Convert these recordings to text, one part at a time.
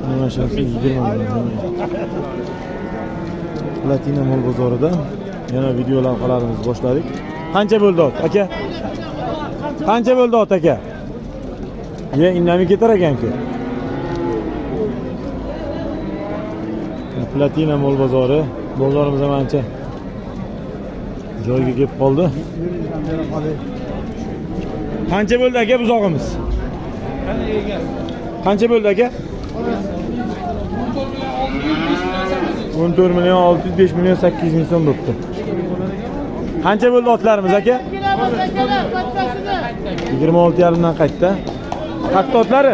Mana shunisi 20 million. Platina mol bozorida yana video lavhalarimizni boshladik. Qancha bo'ldi ot aka? Qancha bo'ldi ot aka? Ye indamay ketar ekan-ku. Platina mol bozori, bozorimiz ham ancha joyga kelib qoldi. Qancha bo'ldi aka buzog'imiz? Qancha bo'ldi aka? 14 million 605 million 800 ming so'm bo'libdi. Qancha bo'ldi otlarimiz aka? 26,5 dan qaytdi. Qatta otlari?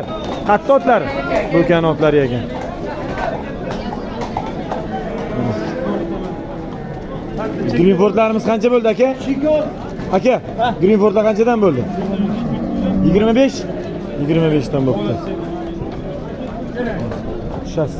Qatta otlari. Bo'lgan otlari ekan. Greenfordlarimiz qancha bo'ldi aka? Aka, Greenfordlar qanchadan bo'ldi? 25? 25 dan bo'libdi. Shas.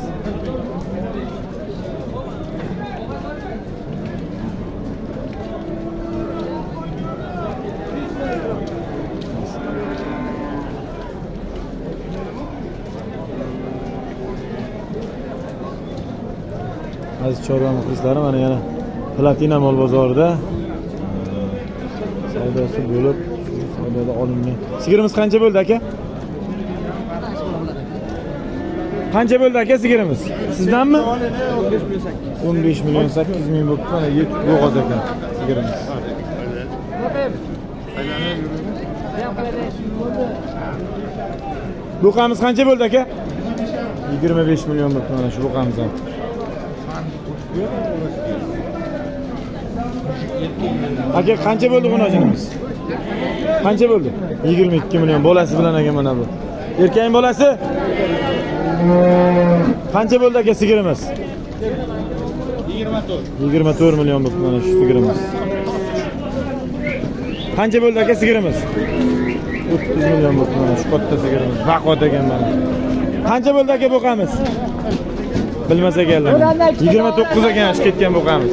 Aziz chorva muxlislari, mana yana Platina mol bozorida savdosi bo'lib, savdoda olingan. Sigirimiz qancha bo'ldi aka? Qancha bo'ldi aka sigirimiz? Sizdanmi? 15 million 800 ming bo'libdi. Mana yetib yo'g'oz ekan sigirimiz. Buqamiz qancha bo'ldi aka? 25 million bo'libdi mana shu buqamiz ham. Aka qancha bo'ldi xunojinimiz? Qancha bo'ldi? 22 million bolasi bilan aka mana bu. Erkak bolasi? Qancha bo'ldi aka sigirimiz? 24 million bo'ldi mana shu sigirimiz. Qancha bo'ldi aka sigirimiz? 30 million bo'ldi mana shu katta sigirimiz. Vaqot ekan mana. Qancha bo'ldi aka buqamiz? Bilmasa ekanlar. 29 ekan ish ketgan buqamiz.